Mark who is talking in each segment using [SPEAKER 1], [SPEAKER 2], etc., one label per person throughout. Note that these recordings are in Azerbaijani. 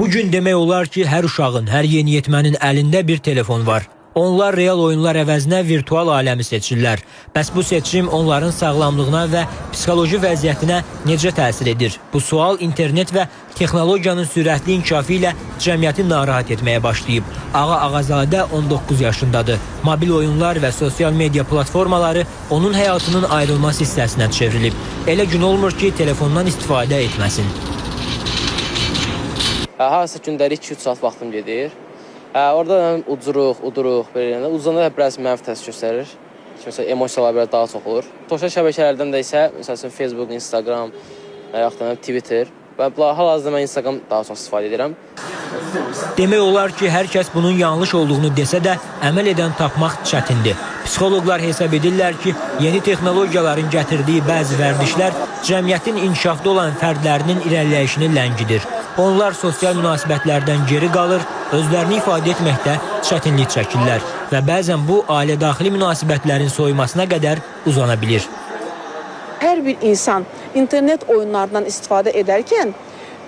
[SPEAKER 1] Bugün demək olar ki, hər uşağın, hər yeniyetmənin əlində bir telefon var. Onlar real oyunlar əvəzinə virtual aləmi seçirlər. Bəs bu seçim onların sağlamlığına və psixoloji vəziyyətinə necə təsir edir? Bu sual internet və texnologiyanın sürətli inkişafı ilə cəmiyyəti narahat etməyə başlayıb. Ağa Ağazadə 19 yaşındadır. Mobil oyunlar və sosial media platformaları onun həyatının ayrılmaz hissəsinə çevrilib. Elə gün olmur ki, telefondan istifadə etməsin.
[SPEAKER 2] Harasa gündəlik 2-3 saat vaxtım gedir. Orada uduruq, belə uzanda biraz mənfi təsir göstərir. Məsələn, emosiyalar biraz daha çox olur. Sosial şəbəkələrdən də isə, məsələn, Facebook, Instagram, yaxud da Twitter və hal-hazırda mən Instagram daha çox istifadə edirəm.
[SPEAKER 1] Demək olar ki, hər kəs bunun yanlış olduğunu desə də, əməl edən tapmaq çətindir. Psixoloqlar hesab edirlər ki, yeni texnologiyaların gətirdiyi bəzi vərdişlər cəmiyyətin inkişafda olan fərdlərinin irəliləyişini ləngidir. Onlar sosial münasibətlərdən geri qalır, özlərini ifadə etməkdə çətinlik çəkirlər və bəzən bu, ailə-daxili münasibətlərin soyumasına qədər uzana bilir.
[SPEAKER 3] Hər bir insan internet oyunlarından istifadə edərkən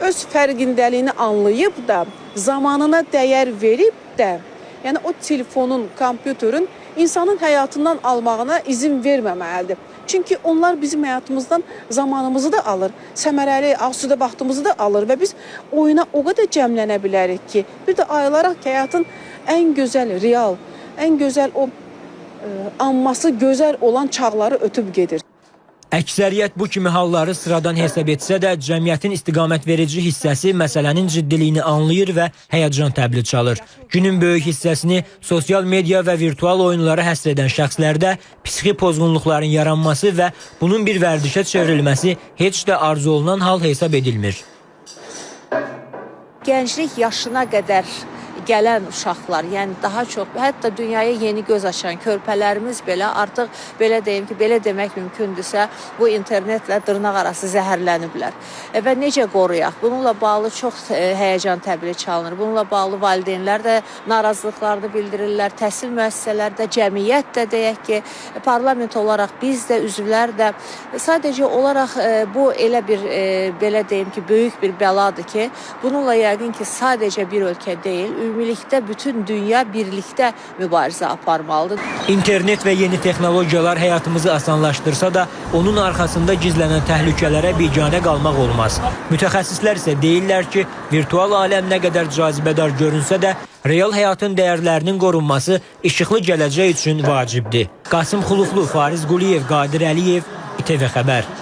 [SPEAKER 3] öz fərqindəliyini anlayıb da, zamanına dəyər verib də, yəni o telefonun, kompüterin insanın həyatından almağına izin verməməlidir. Çünki onlar bizim həyatımızdan zamanımızı da alır, səmərəli, asudə vaxtımızı da alır və biz oyuna o qədər cəmlənə bilərik ki, bir də ayılaraq həyatın ən gözəl, real, ən gözəl o anması gözəl olan çağları ötüb gedir.
[SPEAKER 1] Əksəriyyət bu kimi halları sıradan hesab etsə də, cəmiyyətin istiqamət verici hissəsi məsələnin ciddiliyini anlayır və həyəcan təbili çalır. Günün böyük hissəsini sosial media və virtual oyunlara həsr edən şəxslərdə psixi pozğunluqların yaranması və bunun bir vərdişə çevrilməsi heç də arzu olunan hal hesab edilmir.
[SPEAKER 4] Gənclik yaşına qədər gələn uşaqlar, yəni daha çox, hətta dünyaya yeni göz açan körpələrimiz belə artıq belə deyim ki, belə demək mümkündürsə, bu internetlə dırnaq arası zəhərləniblər. Və necə qoruyaq? Bununla bağlı çox həyəcan təbili çalınır. Bununla bağlı valideynlər də narazılıqlarını bildirirlər, təhsil müəssisələrdə, cəmiyyət də deyək ki, parlament olaraq biz də, üzvlər də sadəcə olaraq bu elə bir, belə deyim ki, böyük bir bəladır ki, bununla yəqin ki, sadəcə bir ölkə deyil, ümumilikdə bütün dünya birlikdə mübarizə aparmalıdır.
[SPEAKER 1] İnternet və yeni texnologiyalar həyatımızı asanlaşdırsa da, onun arxasında gizlənən təhlükələrə biganə qalmaq olmaz. Mütəxəssislər isə deyirlər ki, virtual aləm nə qədər cazibədar görünsə də, real həyatın dəyərlərinin qorunması işıqlı gələcək üçün vacibdir. Qasım Xuluflu, Fariz Quliyev, Qadir Əliyev, İTV Xəbər.